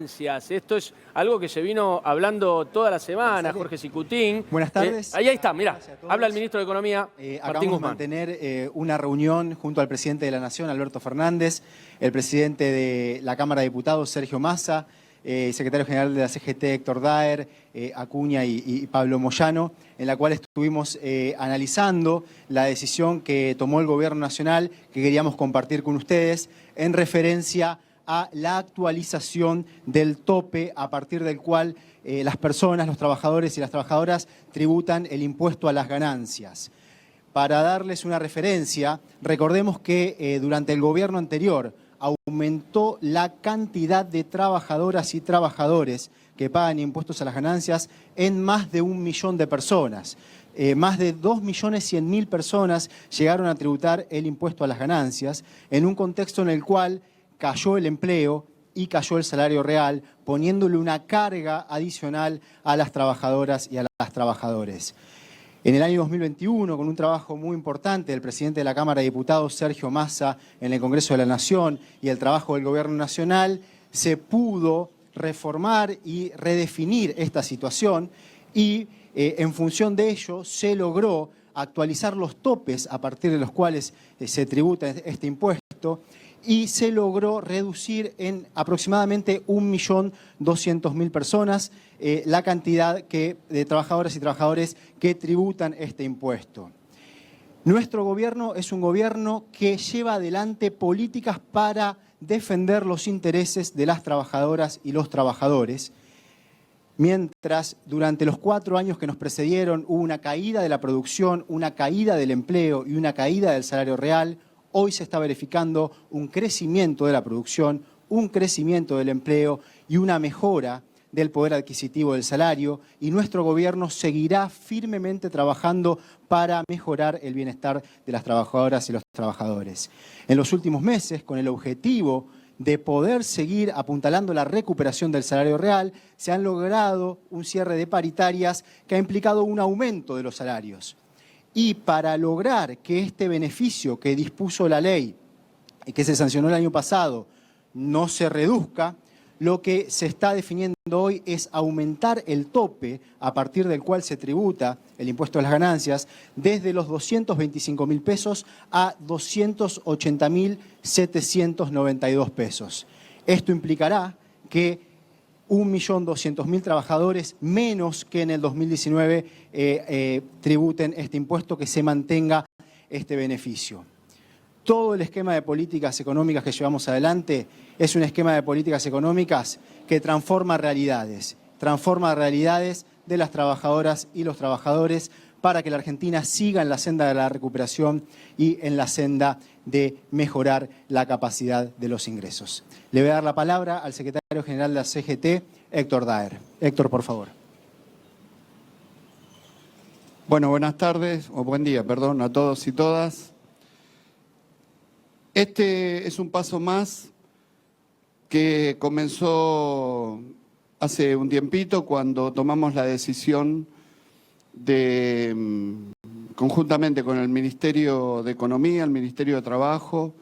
Esto es algo que se vino hablando toda la semana, Jorge Sicutín. Buenas tardes. Ahí está, mirá, habla el ministro de Economía, Martín Acabamos de Guzmán. mantener una reunión junto al presidente de la Nación, Alberto Fernández, el presidente de la Cámara de Diputados, Sergio Massa, secretario general de la CGT, Héctor Daer, Acuña y Pablo Moyano, en la cual estuvimos analizando la decisión que tomó el Gobierno Nacional, que queríamos compartir con ustedes, en referencia a la actualización del tope a partir del cual las personas, los trabajadores y las trabajadoras tributan el impuesto a las ganancias. Para darles una referencia, recordemos que durante el gobierno anterior aumentó la cantidad de trabajadoras y trabajadores que pagan impuestos a las ganancias en más de 1 millón de personas. Más de 2.100.000 personas llegaron a tributar el impuesto a las ganancias en un contexto en el cual cayó el empleo y cayó el salario real, poniéndole una carga adicional a las trabajadoras y a los trabajadores. En el año 2021, con un trabajo muy importante del presidente de la Cámara de Diputados, Sergio Massa, en el Congreso de la Nación, y el trabajo del Gobierno Nacional, se pudo reformar y redefinir esta situación y en función de ello se logró actualizar los topes a partir de los cuales se tributa este impuesto, y se logró reducir en aproximadamente 1.200.000 personas la cantidad de trabajadoras y trabajadores que tributan este impuesto. Nuestro gobierno es un gobierno que lleva adelante políticas para defender los intereses de las trabajadoras y los trabajadores, mientras durante los 4 años que nos precedieron hubo una caída de la producción, una caída del empleo y una caída del salario real. Hoy se está verificando un crecimiento de la producción, un crecimiento del empleo y una mejora del poder adquisitivo del salario, y nuestro gobierno seguirá firmemente trabajando para mejorar el bienestar de las trabajadoras y los trabajadores. En los últimos meses, con el objetivo de poder seguir apuntalando la recuperación del salario real, se han logrado un cierre de paritarias que ha implicado un aumento de los salarios. Y para lograr que este beneficio que dispuso la ley y que se sancionó el año pasado no se reduzca, lo que se está definiendo hoy es aumentar el tope a partir del cual se tributa el impuesto a las ganancias desde los 225.000 pesos a 280.792 pesos. Esto implicará que 1.200.000 trabajadores menos que en el 2019 tributen este impuesto, que se mantenga este beneficio. Todo el esquema de políticas económicas que llevamos adelante es un esquema de políticas económicas que transforma realidades de las trabajadoras y los trabajadores para que la Argentina siga en la senda de la recuperación y en la senda de mejorar la capacidad de los ingresos. Le voy a dar la palabra al secretario general de la CGT, Héctor Daer. Héctor, por favor. Bueno, buenas tardes, o buen día, perdón, a todos y todas. Este es un paso más que comenzó hace un tiempito cuando tomamos la decisión de, conjuntamente con el Ministerio de Economía, el Ministerio de Trabajo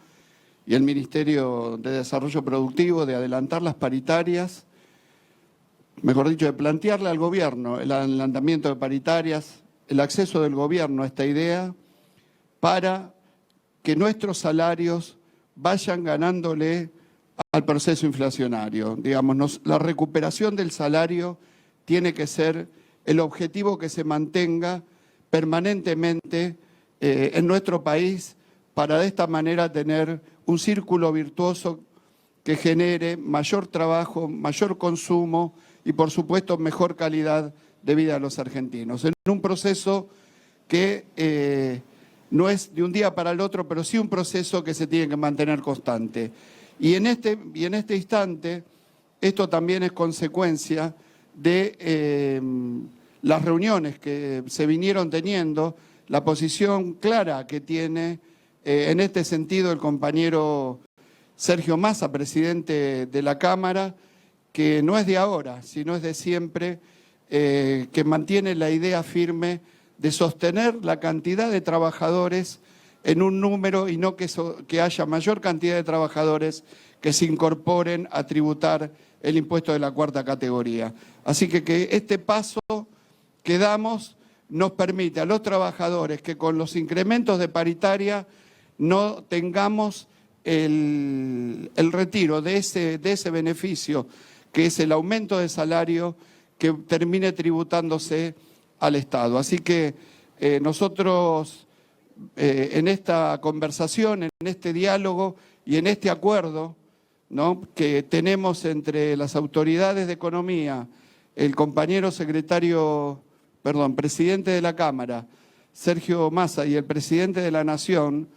y el Ministerio de Desarrollo Productivo, de adelantar las paritarias, mejor dicho, de plantearle al gobierno el adelantamiento de paritarias, el acceso del gobierno a esta idea para que nuestros salarios vayan ganándole al proceso inflacionario. Digamos, la recuperación del salario tiene que ser el objetivo que se mantenga permanentemente en nuestro país para de esta manera tener un círculo virtuoso que genere mayor trabajo, mayor consumo y, por supuesto, mejor calidad de vida a los argentinos. En un proceso que no es de un día para el otro, pero sí un proceso que se tiene que mantener constante. Y en este instante, esto también es consecuencia de las reuniones que se vinieron teniendo, la posición clara que tiene en este sentido el compañero Sergio Massa, presidente de la Cámara, que no es de ahora, sino es de siempre, que mantiene la idea firme de sostener la cantidad de trabajadores en un número y no que haya mayor cantidad de trabajadores que se incorporen a tributar el impuesto de la cuarta categoría. Así que este paso que damos nos permite a los trabajadores que con los incrementos de paritaria no tengamos el retiro de ese beneficio, que es el aumento de salario, que termine tributándose al Estado. Así que nosotros en esta conversación, en este diálogo y en este acuerdo, ¿no?, que tenemos entre las autoridades de economía, el compañero presidente de la Cámara, Sergio Massa, y el presidente de la Nación,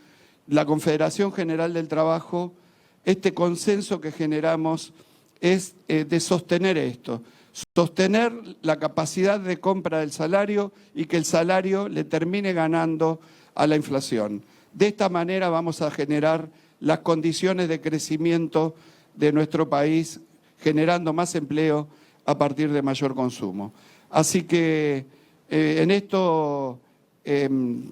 la Confederación General del Trabajo, este consenso que generamos es de sostener esto, sostener la capacidad de compra del salario y que el salario le termine ganando a la inflación. De esta manera vamos a generar las condiciones de crecimiento de nuestro país, generando más empleo a partir de mayor consumo. Así que en esto,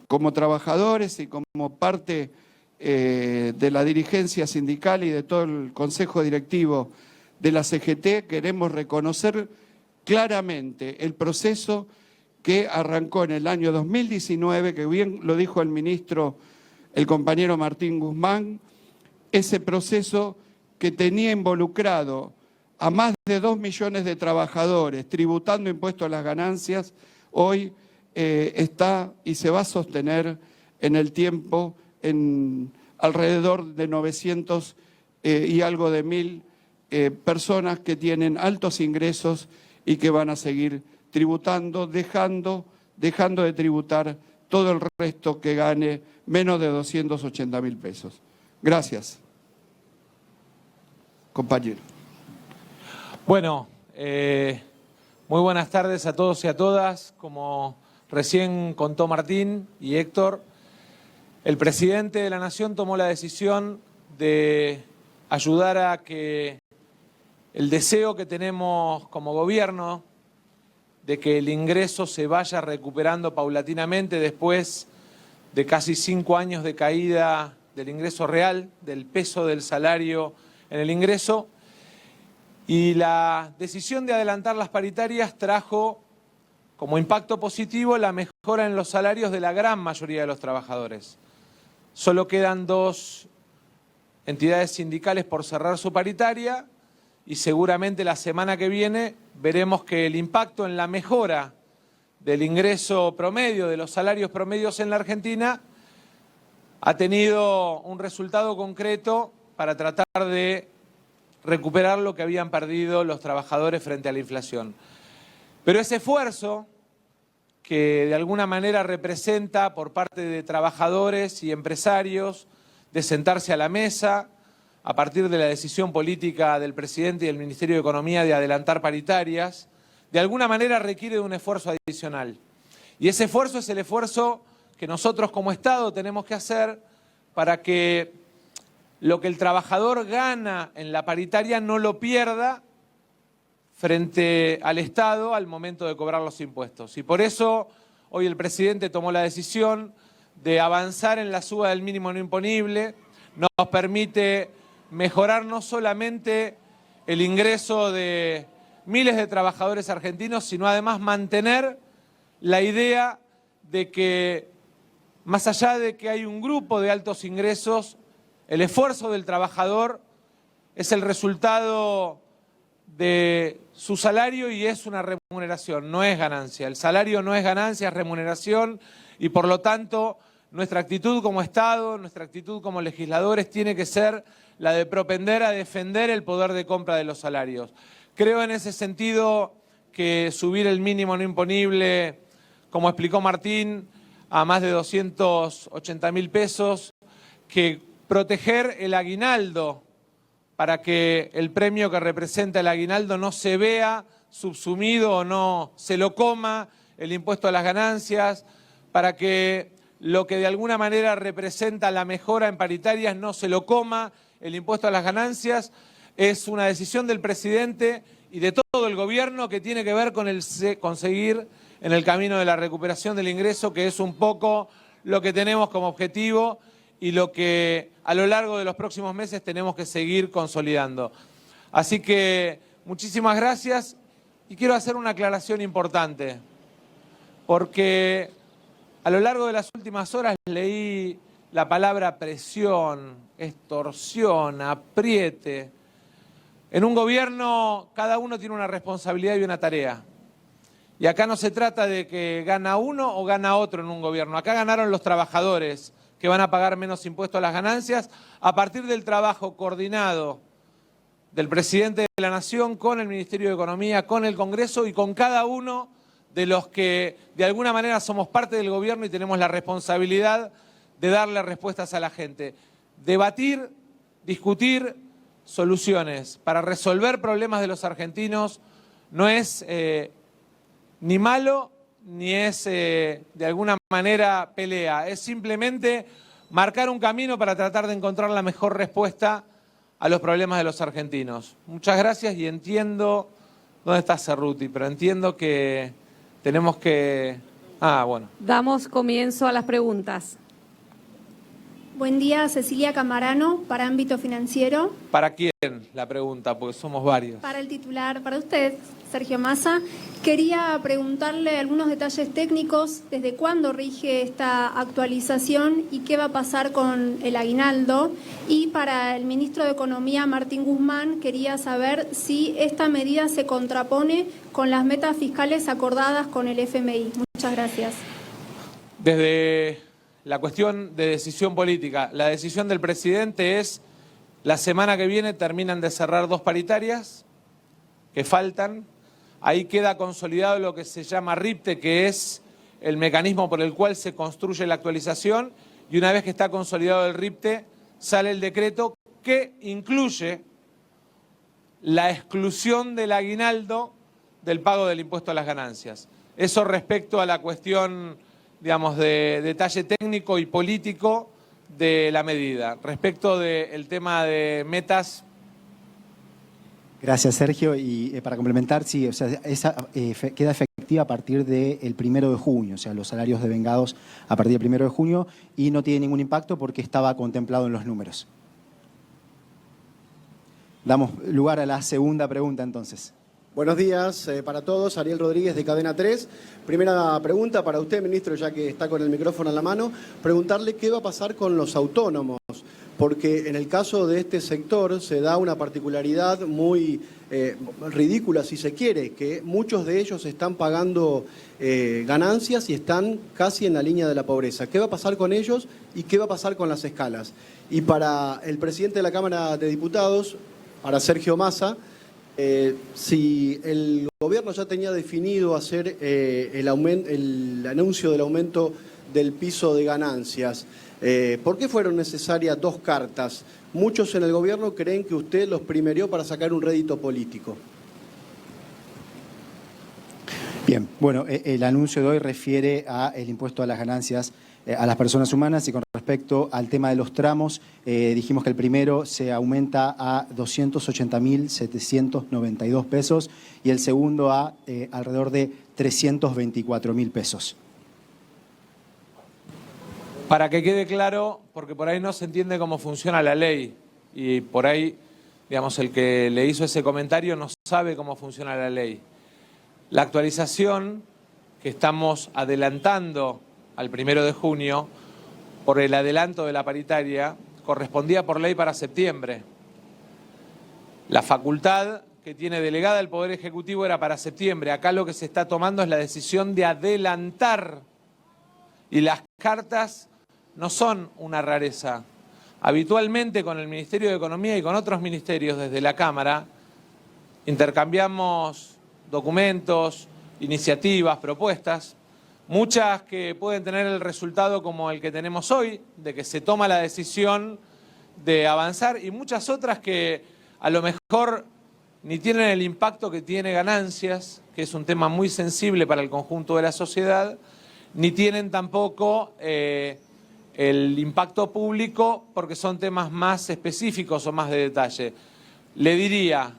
como trabajadores y como parte de la dirigencia sindical y de todo el Consejo Directivo de la CGT, queremos reconocer claramente el proceso que arrancó en el año 2019, que bien lo dijo el ministro, el compañero Martín Guzmán, ese proceso que tenía involucrado a más de 2 millones de trabajadores tributando impuestos a las ganancias, hoy está y se va a sostener en el tiempo en alrededor de 900 y algo de 1000 personas que tienen altos ingresos y que van a seguir tributando, dejando de tributar todo el resto que gane menos de 280.000 pesos. Gracias, compañero. Bueno, muy buenas tardes a todos y a todas. Como recién contó Martín y Héctor, el presidente de la Nación tomó la decisión de ayudar a que el deseo que tenemos como gobierno de que el ingreso se vaya recuperando paulatinamente después de casi 5 años de caída del ingreso real, del peso del salario en el ingreso. Y la decisión de adelantar las paritarias trajo como impacto positivo la mejora en los salarios de la gran mayoría de los trabajadores. Solo quedan 2 entidades sindicales por cerrar su paritaria y seguramente la semana que viene veremos que el impacto en la mejora del ingreso promedio, de los salarios promedios en la Argentina, ha tenido un resultado concreto para tratar de recuperar lo que habían perdido los trabajadores frente a la inflación. Pero ese esfuerzo que de alguna manera representa por parte de trabajadores y empresarios de sentarse a la mesa a partir de la decisión política del presidente y del Ministerio de Economía de adelantar paritarias, de alguna manera requiere de un esfuerzo adicional. Y ese esfuerzo es el esfuerzo que nosotros como Estado tenemos que hacer para que lo que el trabajador gana en la paritaria no lo pierda frente al Estado al momento de cobrar los impuestos. Y por eso hoy el presidente tomó la decisión de avanzar en la suba del mínimo no imponible. Nos permite mejorar no solamente el ingreso de miles de trabajadores argentinos, sino además mantener la idea de que, más allá de que hay un grupo de altos ingresos, el esfuerzo del trabajador es el resultado de su salario y es una remuneración, no es ganancia. El salario no es ganancia, es remuneración y por lo tanto nuestra actitud como Estado, nuestra actitud como legisladores tiene que ser la de propender a defender el poder de compra de los salarios. Creo en ese sentido que subir el mínimo no imponible, como explicó Martín, a más de 280.000 pesos, que proteger el aguinaldo para que el premio que representa el aguinaldo no se vea subsumido o no se lo coma el impuesto a las ganancias, para que lo que de alguna manera representa la mejora en paritarias no se lo coma el impuesto a las ganancias, es una decisión del presidente y de todo el gobierno que tiene que ver con conseguir en el camino de la recuperación del ingreso, que es un poco lo que tenemos como objetivo y lo que a lo largo de los próximos meses tenemos que seguir consolidando. Así que muchísimas gracias y quiero hacer una aclaración importante, porque a lo largo de las últimas horas leí la palabra presión, extorsión, apriete. En un gobierno cada uno tiene una responsabilidad y una tarea. Y acá no se trata de que gana uno o gana otro en un gobierno. Acá ganaron los trabajadores, que van a pagar menos impuestos a las ganancias a partir del trabajo coordinado del presidente de la Nación con el Ministerio de Economía, con el Congreso y con cada uno de los que de alguna manera somos parte del gobierno y tenemos la responsabilidad de darle respuestas a la gente. Debatir, discutir soluciones para resolver problemas de los argentinos no es ni malo ni es de alguna manera pelea, es simplemente marcar un camino para tratar de encontrar la mejor respuesta a los problemas de los argentinos. Muchas gracias y entiendo, ¿dónde está Cerruti? Pero entiendo que tenemos que... bueno. Damos comienzo a las preguntas. Buen día, Cecilia Camarano, para Ámbito Financiero. ¿Para quién la pregunta? Porque somos varios. Para el titular, para usted, Sergio Massa. Quería preguntarle algunos detalles técnicos, desde cuándo rige esta actualización y qué va a pasar con el aguinaldo. Y para el ministro de Economía, Martín Guzmán, quería saber si esta medida se contrapone con las metas fiscales acordadas con el FMI. Muchas gracias. Desde la cuestión de decisión política, la decisión del presidente es, la semana que viene terminan de cerrar 2 paritarias que faltan, ahí queda consolidado lo que se llama RIPTE, que es el mecanismo por el cual se construye la actualización, y una vez que está consolidado el RIPTE, sale el decreto que incluye la exclusión del aguinaldo del pago del impuesto a las ganancias. Eso respecto a la cuestión, digamos, de detalle técnico y político de la medida. Respecto del tema de metas... Gracias, Sergio. Y para complementar, sí, o sea, esa queda efectiva a partir del 1 de junio, o sea, los salarios devengados a partir del 1 de junio, y no tiene ningún impacto porque estaba contemplado en los números. Damos lugar a la segunda pregunta, entonces. Buenos días para todos. Ariel Rodríguez, de Cadena 3. Primera pregunta para usted, ministro, ya que está con el micrófono en la mano. Preguntarle qué va a pasar con los autónomos, porque en el caso de este sector se da una particularidad muy ridícula, si se quiere, que muchos de ellos están pagando ganancias y están casi en la línea de la pobreza. ¿Qué va a pasar con ellos y qué va a pasar con las escalas? Y para el presidente de la Cámara de Diputados, para Sergio Massa, si el gobierno ya tenía definido hacer el anuncio del aumento del piso de ganancias, ¿por qué fueron necesarias 2 cartas? Muchos en el gobierno creen que usted los primerió para sacar un rédito político. Bien, bueno, el anuncio de hoy refiere al impuesto a las ganancias a las personas humanas, y con respecto al tema de los tramos, dijimos que el primero se aumenta a 280.792 pesos y el segundo a alrededor de 324.000 pesos. Para que quede claro, porque por ahí no se entiende cómo funciona la ley y por ahí, digamos, el que le hizo ese comentario no sabe cómo funciona la ley. La actualización que estamos adelantando al 1 de junio, por el adelanto de la paritaria, correspondía por ley para septiembre. La facultad que tiene delegada el Poder Ejecutivo era para septiembre. Acá lo que se está tomando es la decisión de adelantar. Y las cartas no son una rareza. Habitualmente con el Ministerio de Economía y con otros ministerios desde la Cámara intercambiamos documentos, iniciativas, propuestas, muchas que pueden tener el resultado como el que tenemos hoy, de que se toma la decisión de avanzar, y muchas otras que a lo mejor ni tienen el impacto que tiene ganancias, que es un tema muy sensible para el conjunto de la sociedad, ni tienen tampoco el impacto público porque son temas más específicos o más de detalle. Le diría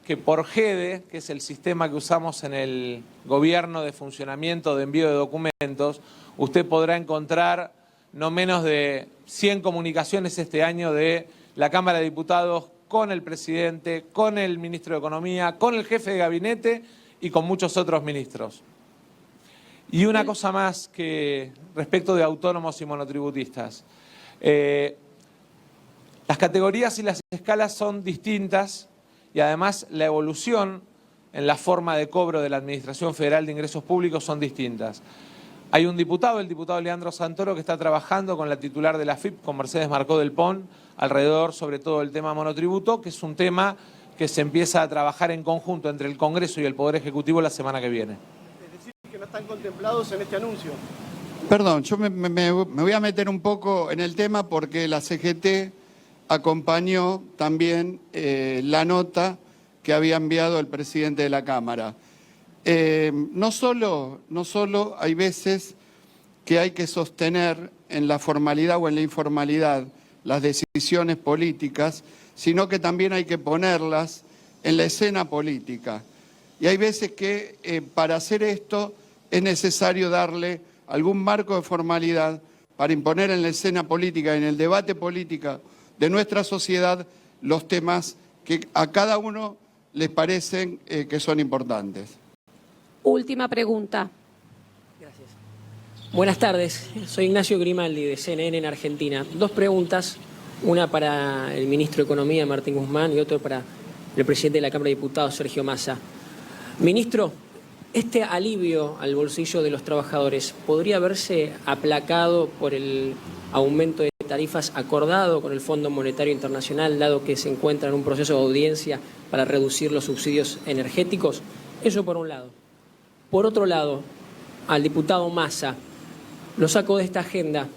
que por GEDE, que es el sistema que usamos en el gobierno de funcionamiento de envío de documentos, usted podrá encontrar no menos de 100 comunicaciones este año de la Cámara de Diputados con el presidente, con el ministro de Economía, con el jefe de gabinete y con muchos otros ministros. Y una cosa más que respecto de autónomos y monotributistas. Las categorías y las escalas son distintas y además la evolución en la forma de cobro de la Administración Federal de Ingresos Públicos son distintas. Hay un diputado, el diputado Leandro Santoro, que está trabajando con la titular de la AFIP, con Mercedes Marcó del Pon, alrededor sobre todo del tema monotributo, que es un tema que se empieza a trabajar en conjunto entre el Congreso y el Poder Ejecutivo la semana que viene. Es decir, que no están contemplados en este anuncio. Perdón, yo me voy a meter un poco en el tema porque la CGT acompañó también la nota que había enviado el presidente de la Cámara. No solo hay veces que hay que sostener en la formalidad o en la informalidad las decisiones políticas, sino que también hay que ponerlas en la escena política. Y hay veces que para hacer esto es necesario darle algún marco de formalidad para imponer en la escena política, en el debate político de nuestra sociedad, los temas que a cada uno les parecen que son importantes. Última pregunta. Gracias. Buenas tardes, soy Ignacio Grimaldi de CNN en Argentina. Dos preguntas, una para el ministro de Economía, Martín Guzmán, y otra para el presidente de la Cámara de Diputados, Sergio Massa. Ministro, este alivio al bolsillo de los trabajadores podría verse aplacado por el aumento de tarifas acordado con el Fondo Monetario Internacional, dado que se encuentra en un proceso de audiencia para reducir los subsidios energéticos. Eso por un lado. Por otro lado, al diputado Massa, lo saco de esta agenda.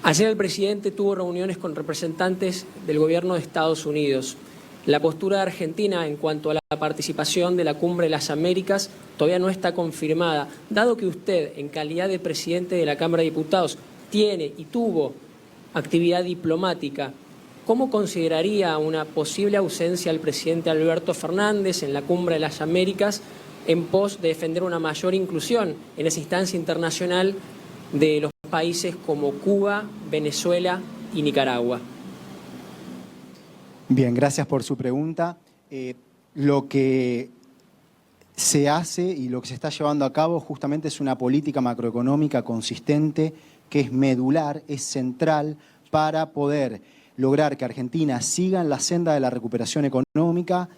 Ayer el presidente tuvo reuniones con representantes del gobierno de Estados Unidos. La postura de Argentina en cuanto a la participación de la Cumbre de las Américas todavía no está confirmada. Dado que usted, en calidad de presidente de la Cámara de Diputados, tiene y tuvo actividad diplomática, ¿cómo consideraría una posible ausencia del presidente Alberto Fernández en la Cumbre de las Américas en pos de defender una mayor inclusión en esa instancia internacional de los países como Cuba, Venezuela y Nicaragua? Bien, gracias por su pregunta. Lo que se hace y lo que se está llevando a cabo justamente es una política macroeconómica consistente que es medular, es central para poder lograr que Argentina siga en la senda de la recuperación económica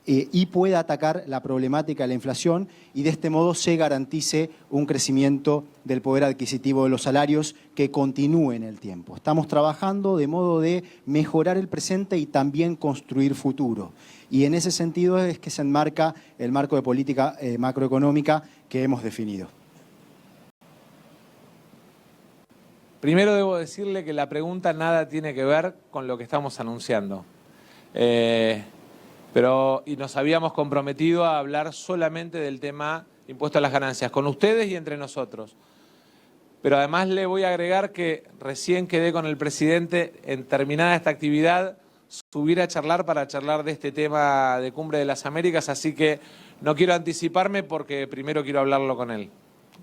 y pueda atacar la problemática de la inflación y de este modo se garantice un crecimiento del poder adquisitivo de los salarios que continúe en el tiempo. Estamos trabajando de modo de mejorar el presente y también construir futuro. Y en ese sentido es que se enmarca el marco de política macroeconómica que hemos definido. Primero debo decirle que la pregunta nada tiene que ver con lo que estamos anunciando. Y nos habíamos comprometido a hablar solamente del tema impuesto a las ganancias, con ustedes y entre nosotros. Pero además le voy a agregar que recién quedé con el presidente en terminada esta actividad, subir a charlar para charlar de este tema de Cumbre de las Américas, así que no quiero anticiparme porque primero quiero hablarlo con él.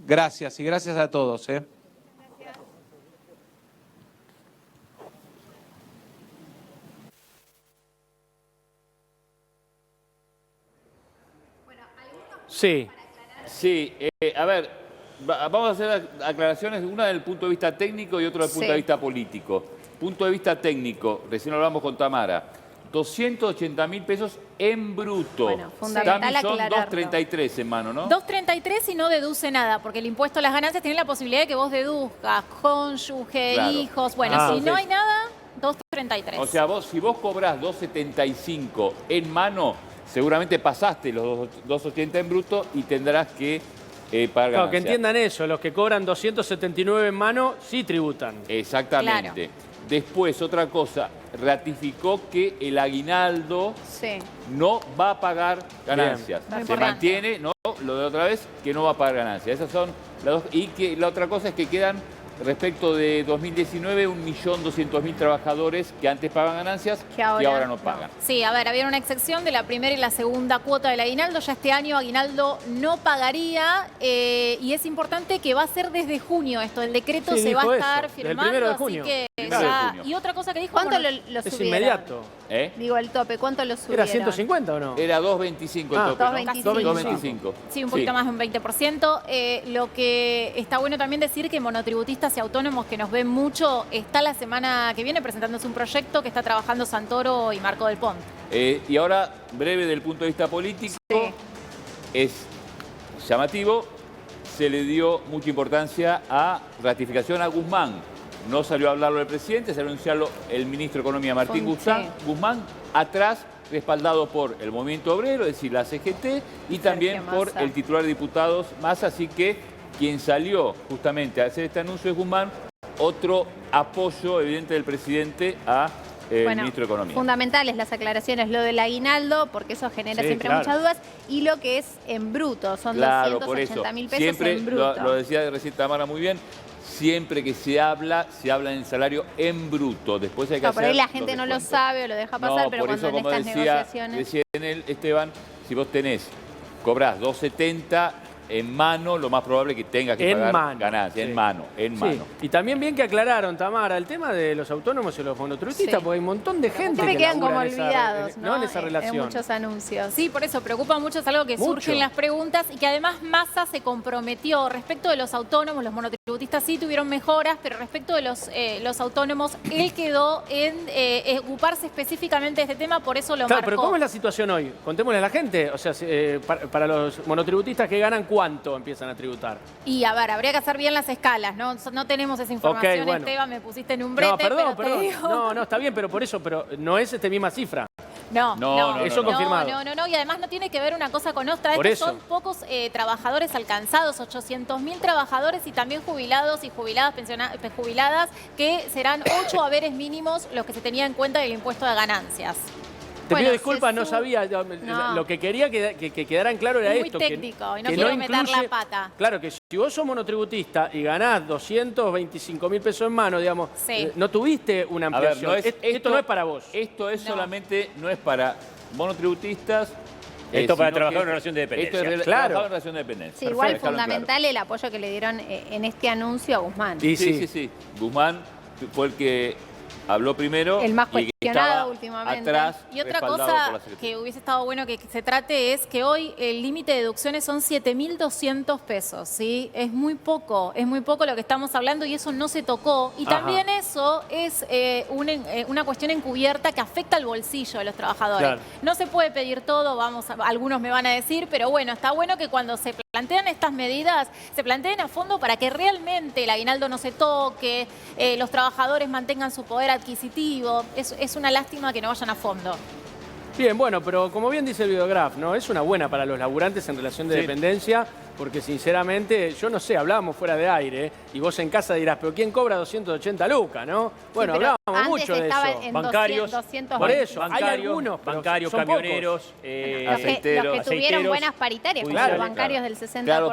Gracias y gracias a todos. Sí. Sí, a ver, vamos a hacer aclaraciones, una desde el punto de vista técnico y otra desde el punto de vista político. Punto de vista técnico, recién hablamos con Tamara, 280.000 pesos en bruto. Bueno, fundamental Tami, son aclararlo. 2.33 en mano, ¿no? 2.33 y no deduce nada, porque el impuesto a las ganancias tiene la posibilidad de que vos deduzcas cónyuge, Claro. hijos. Bueno, si no hay nada, 2.33. O sea, si vos cobrás 2.75 en mano, seguramente pasaste los 2.80 en bruto y tendrás que pagar Claro, ganancias. que entiendan eso, los que cobran 279 en mano sí tributan. Exactamente. Claro. Después, otra cosa, ratificó que el aguinaldo Sí. no va a pagar ganancias. Bien. Muy Se importante. mantiene, ¿no? Lo de otra vez, que no va a pagar ganancias. Esas son las dos. Y que la otra cosa es que quedan, respecto de 2019, 1.200.000 trabajadores que antes pagaban ganancias Que y ahora ahora no pagan. Sí, a ver, había una excepción de la primera y la segunda cuota del aguinaldo. Ya este año aguinaldo no pagaría y es importante que va a ser desde junio esto. El decreto Sí, se va dijo a eso, estar desde el firmando, 1 de así junio. que 1 de ya. junio. Y otra cosa que dijo... ¿Cuánto bueno, lo Es subieron? inmediato. Digo, el tope, ¿cuánto lo subieron? ¿Era 150 o no? Era 2.25 el Ah, tope, ¿no? 2.25. Sí, un poquito más de un 20%. Lo que está bueno también decir que monotributistas y autónomos que nos ven mucho, está la semana que viene presentándose un proyecto que está trabajando Santoro y Marco del Pont. Y ahora, breve del punto de vista político, Sí. es llamativo, se le dio mucha importancia a ratificación a Guzmán. No salió a hablarlo el presidente, salió a anunciarlo el ministro de Economía, Martín Guzmán, atrás respaldado por el movimiento obrero, es decir, la CGT, y también por el titular de diputados Massa, así que quien salió justamente a hacer este anuncio es Guzmán, otro apoyo evidente del presidente a el ministro de Economía. Fundamentales las aclaraciones, lo del aguinaldo, porque eso genera Sí, siempre claro. muchas dudas, y lo que es en bruto, son Claro, por eso. 280.000 pesos Siempre, en bruto. lo decía recién Tamara muy bien, siempre que se habla en el salario en bruto. Después hay que No, hacer por ahí la los gente no lo descuentos. sabe o lo deja pasar, No, pero por cuando eso, en como estas decía negociaciones... Esteban, si vos cobrás 2.70 en mano, lo más probable es que tengas que En pagar mano, ganancias, sí. en mano. Sí. Y también bien que aclararon, Tamara, el tema de los autónomos y los monotributistas, Sí. porque hay un montón de gente Siempre que quedan como labura en esa- olvidados, ¿no? en esa relación. En muchos anuncios. Sí, por eso preocupa mucho, es algo que Mucho. surge en las preguntas y que además Massa se comprometió respecto de los autónomos, los monotributistas sí tuvieron mejoras, pero respecto de los autónomos, él quedó en ocuparse específicamente de este tema, por eso lo Claro, marcó. pero ¿cómo es la situación hoy? Contémosle a la gente. O sea, para los monotributistas que ganan, ¿cuánto empiezan a tributar? Y a ver, habría que hacer bien las escalas, ¿no? No tenemos esa información, Ok, bueno. Esteban, me pusiste en un brete, No, perdón, pero te digo... No, está bien, pero por eso, pero no es misma cifra. No, Eso confirmado. No, y además no tiene que ver una cosa con otra. Por Estos eso. son pocos trabajadores alcanzados, 800.000 trabajadores y también jubilados y jubiladas, jubiladas, que serán 8 haberes mínimos los que se tenían en cuenta del impuesto de ganancias. Te Bueno, pido disculpas, se no sub- sabía. No. Lo que quería que quedara en claro era Muy esto. técnico, y no que quiero meter la pata. Claro, que si vos sos monotributista y ganás 225.000 pesos en mano, digamos, Sí. no tuviste una A ver, ampliación. Esto no es para vos. Esto es No. solamente, no es para monotributistas. Esto para sino trabajar que- en relación de dependencia. Esto es Claro. trabajar en relación de dependencia. Sí, igual Dejarlo en claro. fundamental el apoyo que le dieron en este anuncio a Guzmán. Y Sí. Guzmán fue el que habló primero. El más y que cuestionado estaba últimamente. Atrás, Y otra respaldado por cosa la Secretaría. que hubiese estado bueno que se trate es que hoy el límite de deducciones son 7.200 pesos, ¿sí? Es muy poco lo que estamos hablando y eso no se tocó. Y Ajá. también eso es una cuestión encubierta que afecta al bolsillo de los trabajadores. Claro. No se puede pedir todo, algunos me van a decir, pero bueno, está bueno que cuando se plantean estas medidas, se planteen a fondo para que realmente el aguinaldo no se toque, los trabajadores mantengan su poder adquisitivo. Es una lástima que no vayan a fondo. Bien, bueno, pero como bien dice el videograf, ¿no? Es una buena para los laburantes en relación de Sí. dependencia, porque sinceramente, yo no sé, hablábamos fuera de aire, y vos en casa dirás, pero ¿quién cobra 280 lucas, no? Bueno, pero hablábamos antes mucho de estaba eso. en Bancarios, 200. Por eso, hay bancarios, algunos, pero bancarios, son camioneros, Los que aceiteros, tuvieron aceiteros, buenas paritarias, como judiciales, los bancarios claro. del 60%, Claro,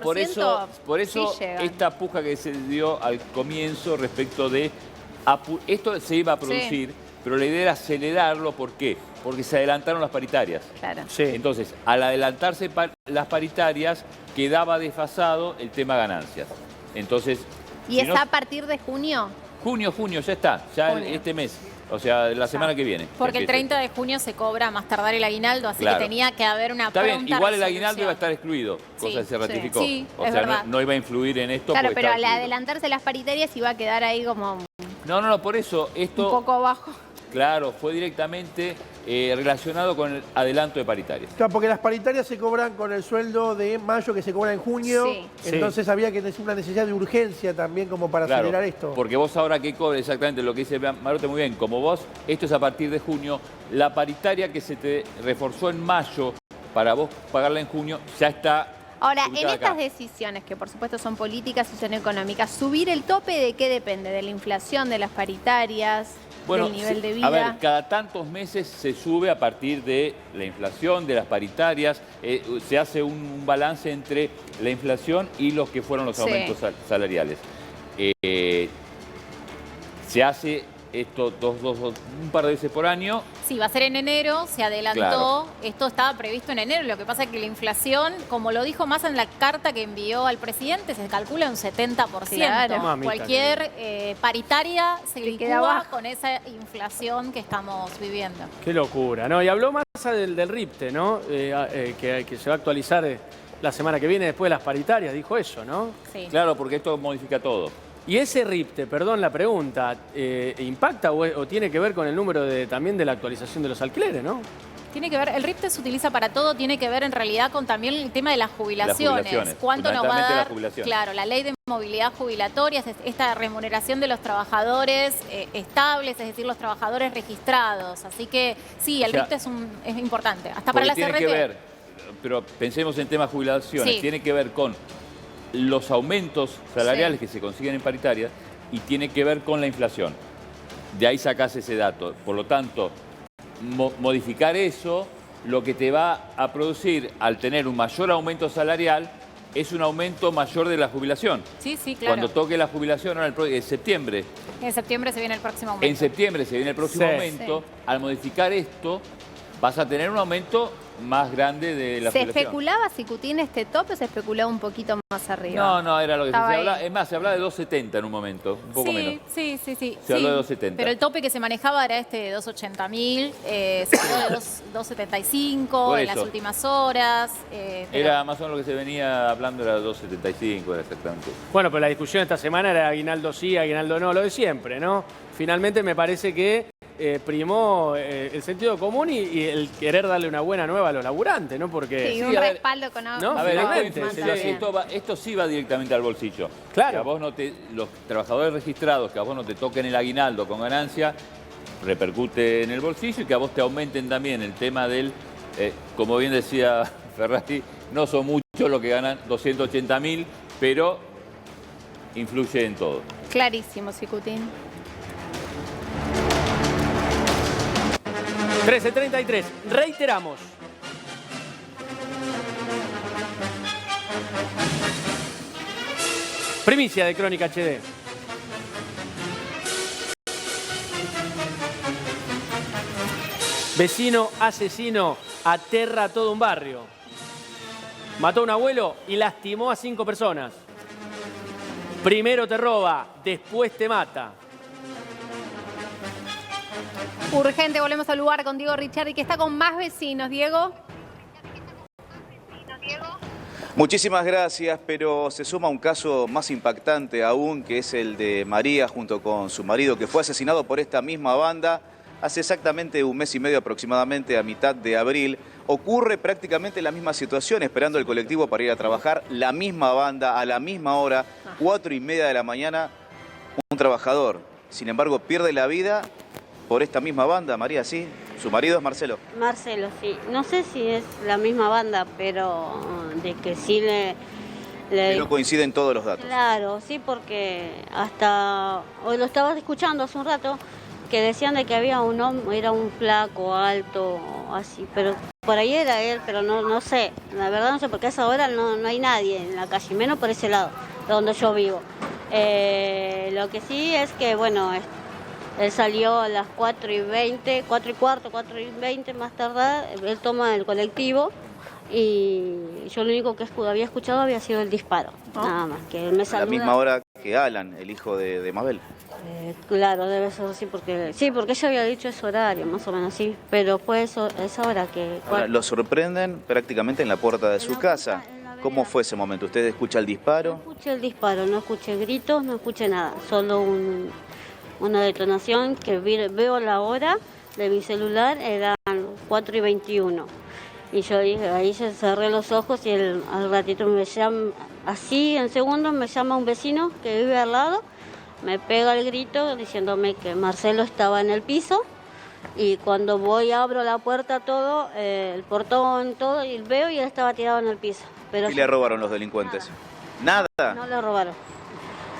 por eso sí llegan. esta puja que se dio al comienzo respecto de... Esto se iba a producir, pero la idea era acelerarlo. ¿Por qué? Porque se adelantaron las paritarias. Claro. Sí. Entonces, al adelantarse las paritarias, quedaba desfasado el tema ganancias. Entonces, ¿Y si es no- a partir de junio? junio, ya está, ya Junio. este mes, o sea, la semana que viene. Porque el Empieza. 30 de junio se cobra más tardar el aguinaldo, así Claro. que tenía que haber una Está bien, pronta igual el resolución. aguinaldo iba a estar excluido, cosa Sí, que se sí. ratificó. Sí, o es sea, verdad. no iba a influir en esto. Claro, porque pero estaba al excluido. adelantarse las paritarias iba a quedar ahí como No, por eso un esto, poco bajo. claro, fue directamente relacionado con el adelanto de paritarias. Claro, porque las paritarias se cobran con el sueldo de mayo que se cobra en junio, Sí. entonces había que tener una necesidad de urgencia también como para Claro, acelerar esto. porque vos ahora que cobres exactamente lo que dice Marote muy bien, como vos, esto es a partir de junio, la paritaria que se te reforzó en mayo para vos pagarla en junio, ya está. Ahora, en ubicada estas acá. decisiones, que por supuesto son políticas y son económicas, ¿subir el tope de qué depende? ¿De la inflación, de las paritarias, del nivel de vida? A ver, cada tantos meses se sube a partir de la inflación, de las paritarias, se hace un balance entre la inflación y los que fueron los Sí. aumentos salariales. Se hace esto un par de veces por año. Sí, va a ser en enero, se adelantó. Claro. Esto estaba previsto en enero. Lo que pasa es que la inflación, como lo dijo Massa en la carta que envió al presidente, se calcula un 70%. Claro. Mamita Cualquier paritaria se Te queda licúa abajo. con esa inflación que estamos viviendo. Qué locura, ¿no? Y habló Massa del RIPTE, ¿no? Que se va a actualizar la semana que viene después de las paritarias, dijo eso, ¿no? Sí. Claro, porque esto modifica todo. Y ese RIPTE, perdón la pregunta, ¿impacta o tiene que ver con el número también de la actualización de los alquileres, no? Tiene que ver, el RIPTE se utiliza para todo, tiene que ver en realidad con también el tema de las jubilaciones. ¿Cuánto nos va a fundamentalmente dar? las jubilaciones. Claro, la ley de movilidad jubilatoria, es esta remuneración de los trabajadores estables, es decir, los trabajadores registrados. Así que sí, el RIPTE es importante, hasta para la tiene CRT. que ver, pero pensemos en temas jubilaciones, Sí. tiene que ver con los aumentos salariales que se consiguen en paritarias y tiene que ver con la inflación. De ahí sacás ese dato. Por lo tanto, modificar eso, lo que te va a producir al tener un mayor aumento salarial es un aumento mayor de la jubilación. Sí, sí, claro. Cuando toque la jubilación ahora en septiembre. En septiembre se viene el próximo aumento. En septiembre se viene el próximo Sí. aumento. Sí. Al modificar esto, vas a tener un aumento más grande de la ¿Se jubilación. especulaba si Cutín este tope o se especulaba un poquito más arriba? No, era lo que se Estaba ahí. hablaba. Es más, se hablaba de 270 en un momento, un poco menos. Sí. Se habló de 270. Pero el tope que se manejaba era este de 280.000, se habló de 275 Por en las eso. últimas horas. Pero- Era más o menos lo que se venía hablando, era 275, era exactamente. Bueno, pero la discusión esta semana era aguinaldo sí, aguinaldo no, lo de siempre, ¿no? Finalmente me parece que primó el sentido común y el querer darle una buena nueva a los laburantes, ¿no? Porque... Sí, Sí, un a ver. respaldo económico. No, A ver, finalmente, esto, se lo hacía. esto sí va directamente al bolsillo. Claro. Que a vos los trabajadores registrados, que a vos no te toquen el aguinaldo con ganancia, repercute en el bolsillo y que a vos te aumenten también el tema del, como bien decía Ferrari, no son muchos los que ganan 280.000, pero influye en todo. Clarísimo, Sicutín. 13:33. Reiteramos. Primicia de Crónica HD. Vecino asesino aterra a todo un barrio. Mató a un abuelo y lastimó a 5 personas. Primero te roba, después te mata. Urgente, volvemos al lugar con Diego Ricciardi, que está con más vecinos. Diego. Muchísimas gracias, pero se suma un caso más impactante aún, que es el de María junto con su marido, que fue asesinado por esta misma banda hace exactamente un mes y medio aproximadamente, a mitad de abril. Ocurre prácticamente la misma situación, esperando el colectivo para ir a trabajar, la misma banda, a la misma hora, 4:30 de la mañana, un trabajador. Sin embargo, pierde la vida por esta misma banda. María, sí. Su marido es Marcelo. Marcelo, sí. No sé si es la misma banda, pero de que sí le Pero coinciden todos los datos. Claro, sí, porque hasta hoy lo estaba escuchando hace un rato, que decían de que había un hombre, era un flaco, alto, así, pero por ahí era él, pero no sé, la verdad no sé, porque a esa hora no hay nadie en la calle, menos por ese lado, de donde yo vivo. Lo que sí es que, bueno, él salió a las 4:20, 4:15, 4:20 más tardar, él toma el colectivo y yo lo único que había escuchado había sido el disparo, nada más, que él me A saluda. la misma hora que Alan, el hijo de Mabel. Claro, debe ser así, porque ella había dicho ese horario, más o menos, sí, pero fue esa hora que... Ahora, lo sorprenden prácticamente en la puerta de su casa. ¿Cómo fue ese momento? ¿Usted escucha el disparo? No escuché el disparo, no escuché gritos, no escuché nada, solo una detonación que veo la hora de mi celular, eran 4:21. Y yo dije, ahí cerré los ojos y al ratito me llama, así en segundos me llama un vecino que vive al lado, me pega el grito diciéndome que Marcelo estaba en el piso y cuando voy abro la puerta todo, el portón, todo, y veo y él estaba tirado en el piso. Pero ¿Y le robaron los delincuentes? ¿Nada? no le robaron.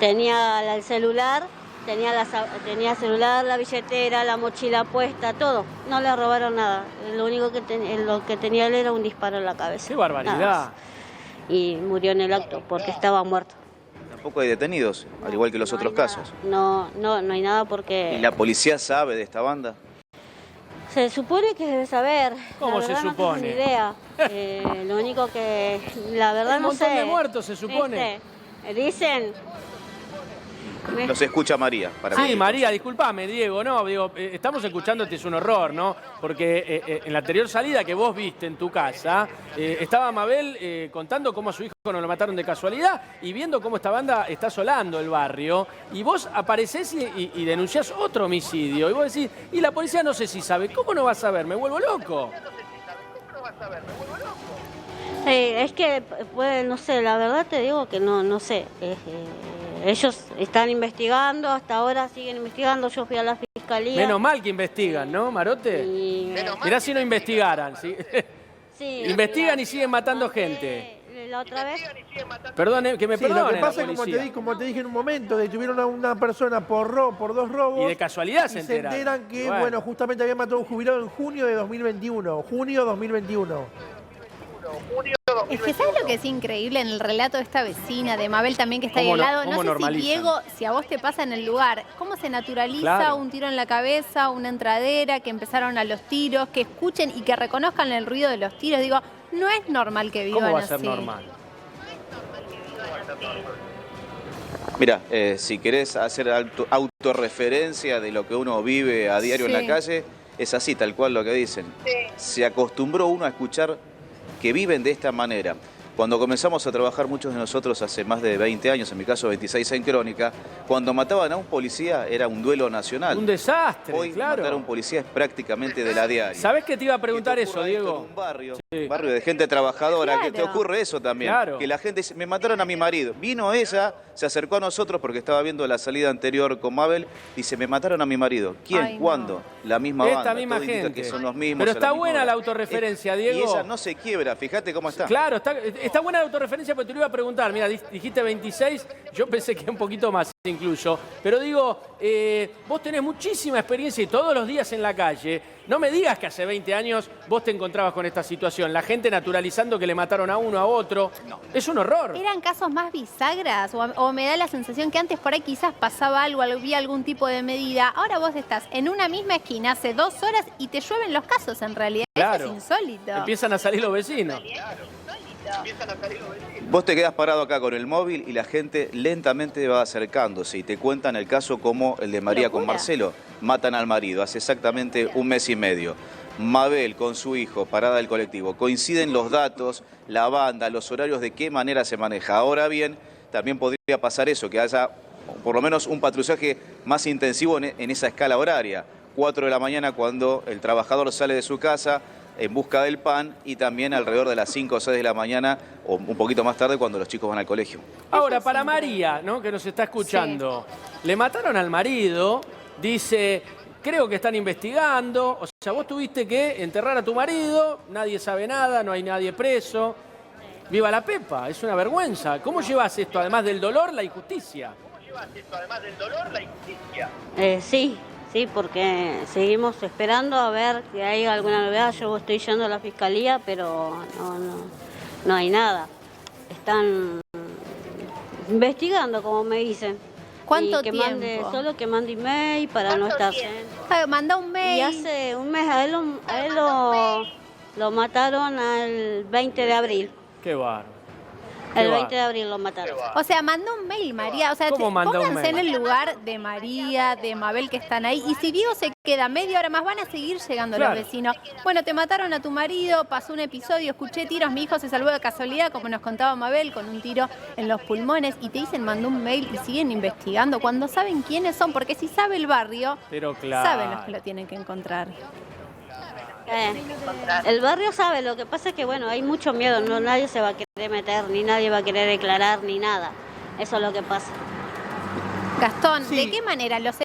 Tenía el celular, tenía celular, la billetera, la mochila puesta, todo. No le robaron nada. Lo único que lo que tenía él era un disparo en la cabeza. ¡Qué barbaridad! Nada más. Y murió en el acto porque estaba muerto. tampoco hay detenidos, al igual que los otros casos. No hay nada porque... ¿Y la policía sabe de esta banda? Se supone que debe saber. ¿Cómo la verdad se no tengo supone? ni idea. Lo único que, la verdad no sé. Un montón de muertos se supone. ¿Viste? Dicen... Los escucha María. Sí, María, discúlpame, Diego, no, digo, estamos escuchándote, es un horror, ¿no? Porque en la anterior salida que vos viste en tu casa, estaba Mabel contando cómo a su hijo no lo mataron de casualidad y viendo cómo esta banda está asolando el barrio, y vos aparecés y denunciás otro homicidio, y vos decís, y la policía no sé si sabe, ¿cómo no va a saber? Me vuelvo loco. Es que, pues, no sé, la verdad te digo que no sé. Ellos están investigando, hasta ahora siguen investigando, yo fui a la fiscalía. Menos mal que investigan, ¿no, Marote? Mirá si no investigaran, ¿sí? Sí, investigan y siguen matando gente. La otra vez... Perdón, que me Sí, lo perdone que pasa la es policía. como te dije en un momento, detuvieron a una persona por 2 robos. Y de casualidad y se se enteraron. enteran que, bueno, justamente había matado a un jubilado en junio de 2021. Junio 2021. Es que ¿sabes lo que es increíble en el relato de esta vecina, de Mabel también que está ahí ¿Cómo al no- lado? cómo No sé si normalizan? Diego, si a vos te pasa en el lugar, ¿cómo se naturaliza Claro. un tiro en la cabeza, una entradera, que empezaron a los tiros, que escuchen y que reconozcan el ruido de los tiros? Digo, no es normal que vivan ¿Cómo va a así. ser normal? Mira, si querés hacer autorreferencia de lo que uno vive a diario en Sí. la calle, es así, tal cual lo que dicen. Se acostumbró uno a escuchar que viven de esta manera. Cuando comenzamos a trabajar muchos de nosotros hace más de 20 años, en mi caso 26 en Crónica, cuando mataban a un policía era un duelo nacional. Un desastre, Hoy claro. matar a un policía es prácticamente de la diaria. ¿Sabés que te iba a preguntar eso, Diego? En un barrio de gente trabajadora, que te Claro. ocurre eso también. Claro. Que la gente dice, me mataron a mi marido. Vino ella, se acercó a nosotros porque estaba viendo la salida anterior con Mabel, dice, me mataron a mi marido. ¿Quién? Ay, no. ¿Cuándo? La misma Esta banda. misma Todo indica gente. que son los mismos. Pero a está la misma buena hora. la autorreferencia, Y Diego. ella no se quiebra, fíjate cómo está. Claro, está buena la autorreferencia, porque te lo iba a preguntar. Mira, dijiste 26, yo pensé que un poquito más incluso. Pero digo, vos tenés muchísima experiencia y todos los días en la calle. No me digas que hace 20 años vos te encontrabas con esta situación. La gente naturalizando que le mataron a uno, a otro. No. Es un horror. ¿Eran casos más bisagras? O me da la sensación que antes por ahí quizás pasaba algo, había algún tipo de medida. Ahora vos estás en una misma esquina hace 2 horas y te llueven los casos en realidad. Claro. Eso es insólito. Empiezan a salir los vecinos. Vos te quedás parado acá con el móvil y la gente lentamente va acercándose y te cuentan el caso como el de María con Locura. Marcelo. Matan al marido hace exactamente 1 mes y medio. Mabel con su hijo, parada del colectivo. Coinciden los datos, la banda, los horarios, de qué manera se maneja. Ahora bien, también podría pasar eso, que haya por lo menos un patrullaje más intensivo en esa escala horaria. 4 de la mañana cuando el trabajador sale de su casa en busca del pan, y también alrededor de las 5 o 6 de la mañana o un poquito más tarde cuando los chicos van al colegio. Ahora, para María, ¿no?, que nos está escuchando, le mataron al marido, dice, creo que están investigando, o sea, vos tuviste que enterrar a tu marido, nadie sabe nada, no hay nadie preso. ¡Viva la Pepa! Es una vergüenza. ¿Cómo llevas esto, además del dolor, la injusticia? Sí, porque seguimos esperando a ver si hay alguna novedad. Yo estoy yendo a la fiscalía, pero no hay nada. Están investigando, como me dicen. ¿Cuánto y que tiempo? Solo que mande email para no estar... Manda un mail. Y hace un mes a él lo mataron el 20 de abril. Qué bárbaro. El 20 de abril lo mataron. O sea, manda un mail, María. O sea, ¿Cómo manda un pónganse en mail? el lugar de María, de Mabel, que están ahí. Y si Diego se queda media hora más, van a seguir llegando Claro. los vecinos. Bueno, te mataron a tu marido, pasó un episodio, escuché tiros, mi hijo se salvó de casualidad, como nos contaba Mabel, con un tiro en los pulmones. Y te dicen, mandó un mail y siguen investigando cuando saben quiénes son. Porque si sabe el barrio, Pero claro. saben los que lo tienen que encontrar. El barrio sabe, lo que pasa es que bueno, hay mucho miedo, no nadie se va a querer meter, ni nadie va a querer declarar, ni nada. Eso es lo que pasa. Gastón, Sí. ¿de qué manera los